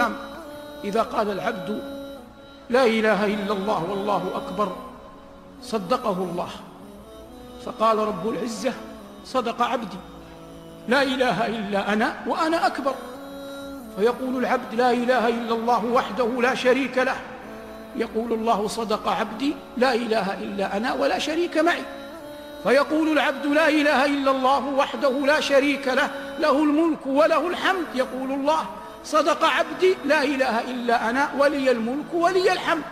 والسلام: إذا قال العبد لا إله إلا الله والله أكبر صدقه الله. فقال رب العزة: صدق عبدي، لا إله إلا أنا وأنا أكبر. فيقول العبد: لا إله إلا الله وحده لا شريك له. يقول الله: صدق عبدي، لا إله إلا أنا ولا شريك معي. فيقول العبد: لا إله إلا الله وحده لا شريك له، له الملك وله الحمد. يقول الله: صدق عبدي، لا إله إلا أنا ولي الملك ولي الحمد.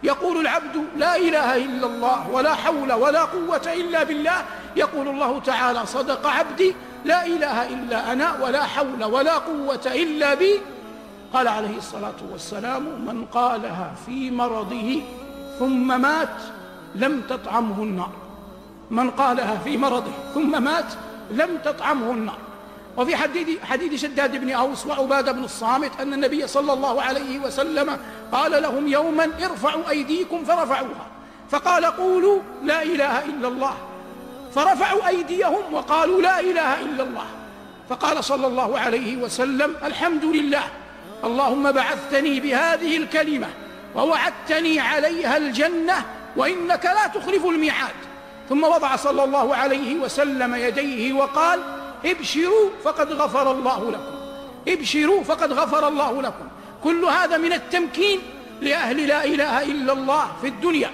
يقول العبد: لا إله إلا الله ولا حول ولا قوة إلا بالله. يقول الله تعالى: صدق عبدي، لا إله إلا أنا ولا حول ولا قوة إلا بي. قال عليه الصلاة والسلام: من قالها في مرضه ثم مات لم تطعمه النار. من قالها في مرضه ثم مات لم تطعمه النار. وفي حديث شداد بن أوس وعبادة بن الصامت أن النبي صلى الله عليه وسلم قال لهم يوما: ارفعوا أيديكم، فرفعوها، فقال: قولوا لا إله إلا الله. فرفعوا أيديهم وقالوا لا إله إلا الله. فقال صلى الله عليه وسلم: الحمد لله، اللهم بعثتني بهذه الكلمة ووعدتني عليها الجنة وإنك لا تخلف الميعاد. ثم وضع صلى الله عليه وسلم يديه وقال: ابشروا فقد غفر الله لكم، ابشروا فقد غفر الله لكم. كل هذا من التمكين لأهل لا إله إلا الله في الدنيا.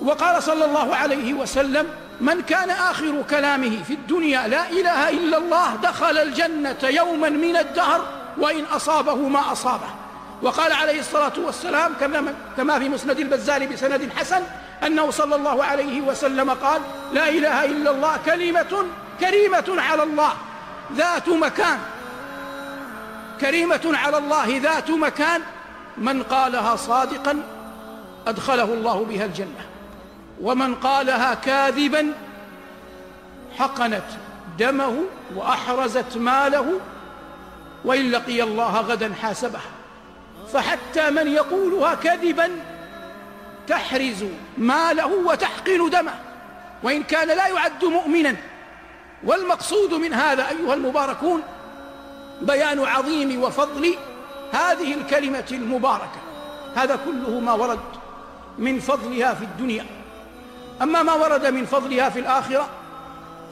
وقال صلى الله عليه وسلم: من كان آخر كلامه في الدنيا لا إله إلا الله دخل الجنة يوما من الدهر وإن أصابه ما أصابه. وقال عليه الصلاة والسلام كما في مسند البزار بسند حسن أنه صلى الله عليه وسلم قال: لا إله إلا الله كلمة كريمة على الله ذات مكان، كريمة على الله ذات مكان، من قالها صادقا أدخله الله بها الجنة، ومن قالها كاذبا حقنت دمه وأحرزت ماله، وإن لقي الله غدا حاسبه. فحتى من يقولها كذبا تحرز ماله وتحقن دمه، وإن كان لا يعد مؤمنا. والمقصود من هذا أيها المباركون بيان عظيم وفضل هذه الكلمة المباركة. هذا كله ما ورد من فضلها في الدنيا. أما ما ورد من فضلها في الآخرة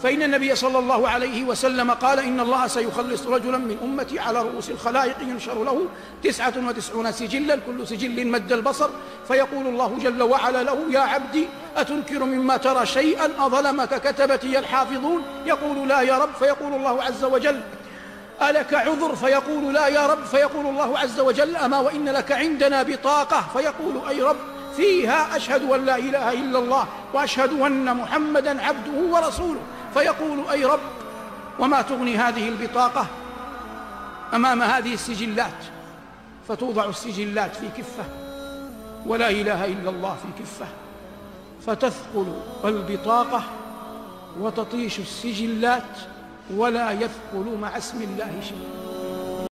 فإن النبي صلى الله عليه وسلم قال: إن الله سيخلص رجلا من أمتي على رؤوس الخلائق ينشر له 99 سجلا، كل سجل مد البصر، فيقول الله جل وعلا له: يا عبدي أتنكر مما ترى شيئا أظلمك كتبتي الحافظون؟ يقول: لا يا رب. فيقول الله عز وجل: ألك عذر؟ فيقول: لا يا رب. فيقول الله عز وجل: أما وإن لك عندنا بطاقة؟ فيقول: أي رب، فيها أشهد أن لا إله إلا الله وأشهد أن محمدا عبده ورسوله. فيقول: أي رب، وما تغني هذه البطاقة أمام هذه السجلات؟ فتوضع السجلات في كفة ولا إله إلا الله في كفة، فتثقل البطاقة وتطيش السجلات ولا يثقل مع اسم الله شيء.